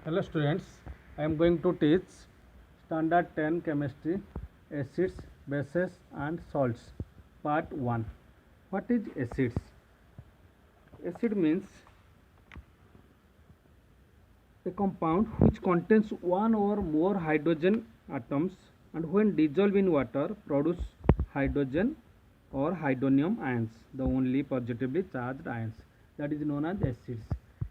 Hello students, I am going to teach standard 10 chemistry, acids, bases and salts, part 1. What is acids? Acid means a compound which contains one or more hydrogen atoms and when dissolved in water produce hydrogen or hydronium ions, the only positively charged ions, that is known as acids.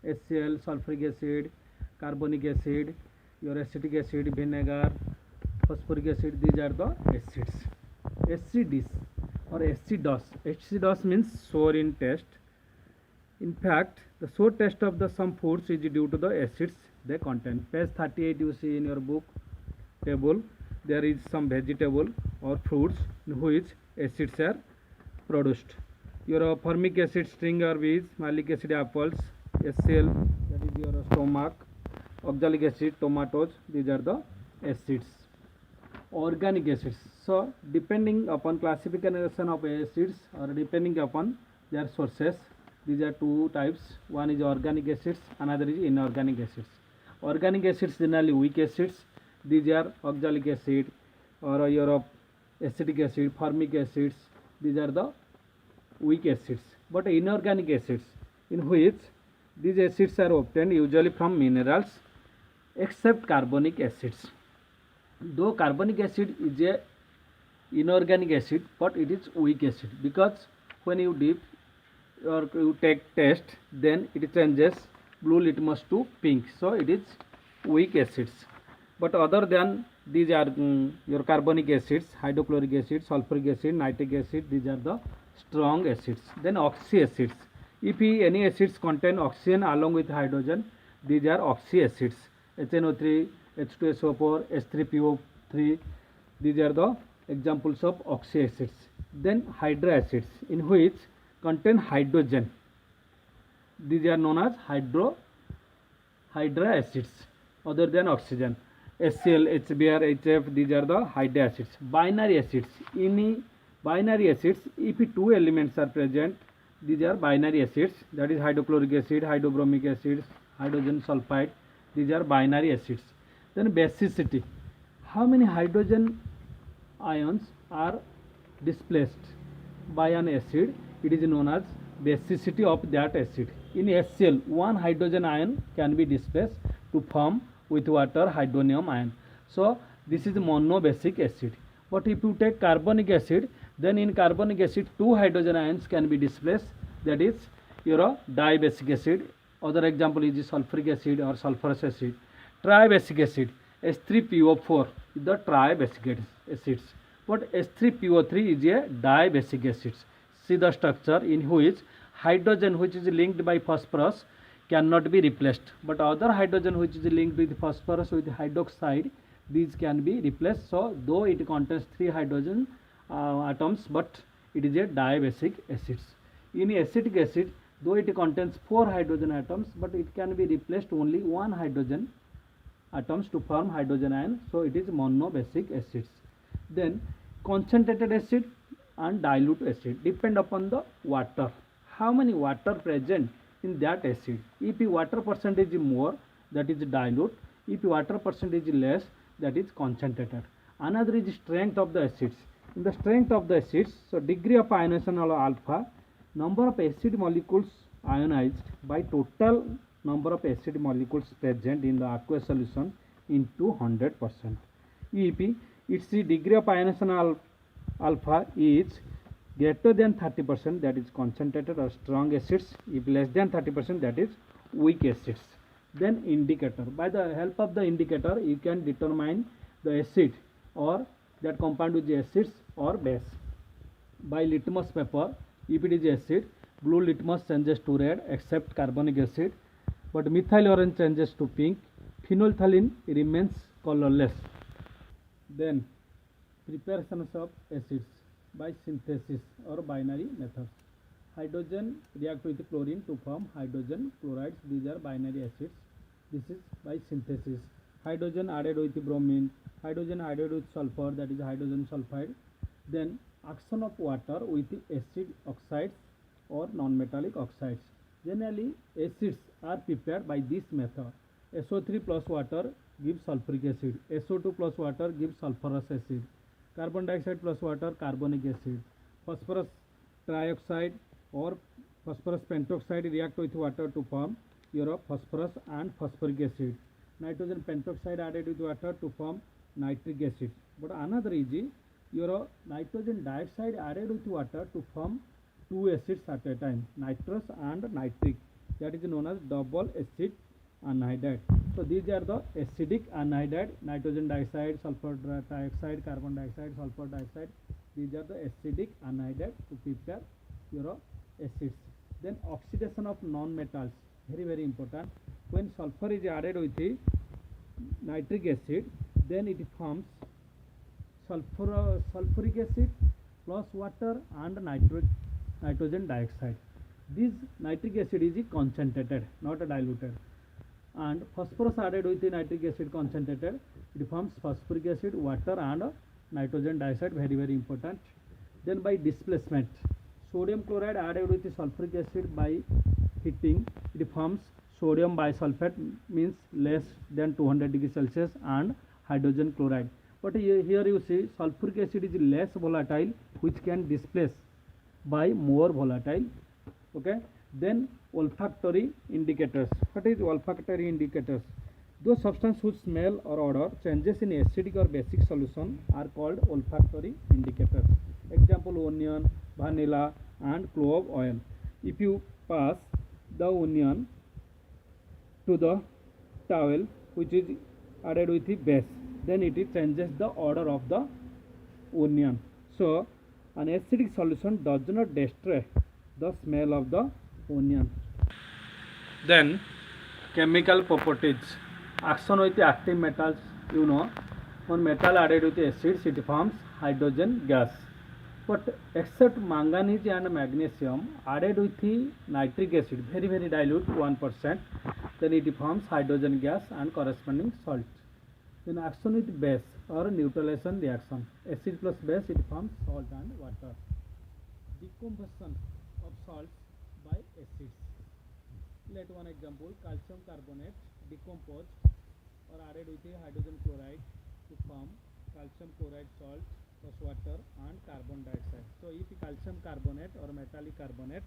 HCl, sulfuric acid, carbonic acid, your acetic acid, vinegar, phosphoric acid, these are the acids. Acids or acidos. Acidos means sour in taste. In fact, the sour taste of the some foods is due to the acids they contain. Page 38 you see in your book table, there is some vegetable or fruits in which acids are produced. Your formic acid string or bees, malic acid apples, HCl that is your stomach, oxalic acid tomatoes, these are the acids. Organic acids. So depending upon classification of acids or depending upon their sources, these are two types. One is organic acids, another is inorganic acids. Organic acids generally weak acids. These are oxalic acid or your acetic acid, formic acids. These are the weak acids. But inorganic acids, in which these acids are obtained usually from minerals except carbonic acids. Though carbonic acid is a inorganic acid, but it is weak acid because when you dip or you take test, then it changes blue litmus to pink, so it is weak acids. But other than these are your carbonic acids, hydrochloric acid, sulfuric acid, nitric acid, these are the strong acids. Then oxy acids. If any acids contain oxygen along with hydrogen, these are oxy acids. HNO3, H2SO4, H3PO3, these are the examples of oxy acids. Then hydra acids, in which contain hydrogen, these are known as hydra acids other than oxygen. HCl, HBr, HF, these are the hydra acids. Binary acids, in binary acids if two elements are present, these are binary acids, that is hydrochloric acid, hydrobromic acid, hydrogen sulfide, these are binary acids. Then basicity, how many hydrogen ions are displaced by an acid, it is known as basicity of that acid. In HCl, one hydrogen ion can be displaced to form with water hydronium ion. So this is monobasic acid. But if you take carbonic acid, then in carbonic acid two hydrogen ions can be displaced, that is your dibasic acid. Other example is sulfuric acid or sulfurous acid. Tribasic acid, H3PO4 is the tribasic acids. But H3PO3 is a dibasic acid. See the structure in which hydrogen which is linked by phosphorus cannot be replaced, but other hydrogen which is linked with phosphorus with hydroxide, these can be replaced. So though it contains 3 hydrogen atoms, but it is a dibasic acids. In acetic acid, though it contains 4 hydrogen atoms, but it can be replaced only 1 hydrogen atoms to form hydrogen ion, so it is monobasic acids. Then concentrated acid and dilute acid depend upon the water, how many water present in that acid. If water percentage is more, that is dilute. If water percentage is less, that is concentrated. Another is strength of the acids. In the strength of the acids, so degree of ionization or alpha, number of acid molecules ionized by total number of acid molecules present in the aqueous solution into 100%. If its degree of ionization alpha is greater than 30%, that is concentrated or strong acids. If less than 30%, that is weak acids. Then indicator, by the help of the indicator you can determine the acid or that compound is acids or base. By litmus paper, if it is acid, blue litmus changes to red except carbonic acid, but methyl orange changes to pink, phenolphthalein remains colorless. Then preparations of acids by synthesis or binary methods. Hydrogen react with chlorine to form hydrogen chlorides, these are binary acids. This is by synthesis. Hydrogen added with bromine, hydrogen added with sulfur, that is hydrogen sulfide. Then action of water with acid oxides or non-metallic oxides. Generally acids are prepared by this method. SO3 plus water gives sulfuric acid. SO2 plus water gives sulfurous acid. Carbon dioxide plus water, carbonic acid. Phosphorus trioxide or phosphorus pentoxide react with water to form your phosphorus and phosphoric acid. Nitrogen pentoxide added with water to form nitric acid. But another is your nitrogen dioxide added with water to form two acids at a time, nitrous and nitric. That is known as double acid anhydride. So these are the acidic anhydride: nitrogen dioxide, sulfur dioxide, carbon dioxide, sulfur dioxide. These are the acidic anhydride to prepare your acids. Then oxidation of non-metals, very important. When sulfur is added with the nitric acid, then it forms sulfuric acid plus water and nitrogen dioxide. This nitric acid is concentrated, not diluted. And phosphorus added with the nitric acid concentrated, it forms phosphoric acid, water and nitrogen dioxide, very important. Then by displacement, sodium chloride added with the sulfuric acid by heating, it forms sodium bisulfate, means less than 200 degrees Celsius, and hydrogen chloride. But here you see sulfuric acid is less volatile, which can displace by more volatile. Okay. Then olfactory indicators. What is olfactory indicators? Those substances whose smell or odor changes in acidic or basic solution are called olfactory indicators. Example: onion, vanilla and clove oil. If you pass the onion to the towel which is added with the base, then it changes the odor of the onion. So an acidic solution does not destroy the smell of the onion. Then chemical properties. Action with the active metals. When metal added with the acids, it forms hydrogen gas. But except manganese and magnesium added with the nitric acid, very dilute, 1%, then it forms hydrogen gas and corresponding salt. Then action with base or neutralization reaction. Acid plus base, it forms salt and water. Decomposition of salts by acids. Let one example: calcium carbonate decomposed or added with a hydrogen chloride to form calcium chloride salt plus water and carbon dioxide. So if calcium carbonate or metallic carbonate,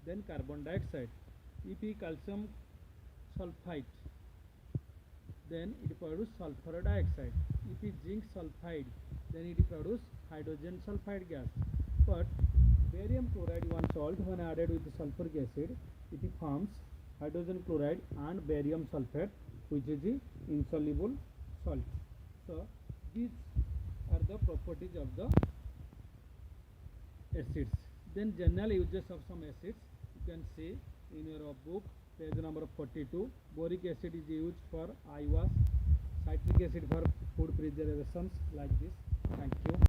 then carbon dioxide. If calcium sulfide, then it produces sulfur dioxide. If zinc sulfide, then it produces hydrogen sulfide gas. But barium chloride, one salt, when added with sulfuric acid, it forms hydrogen chloride and barium sulfate, which is the insoluble salt. So these are the properties of the acids. Then general uses of some acids you can see in your book, page number 42. Boric acid is used for eye wash, citric acid for food preservations, like this. Thank you.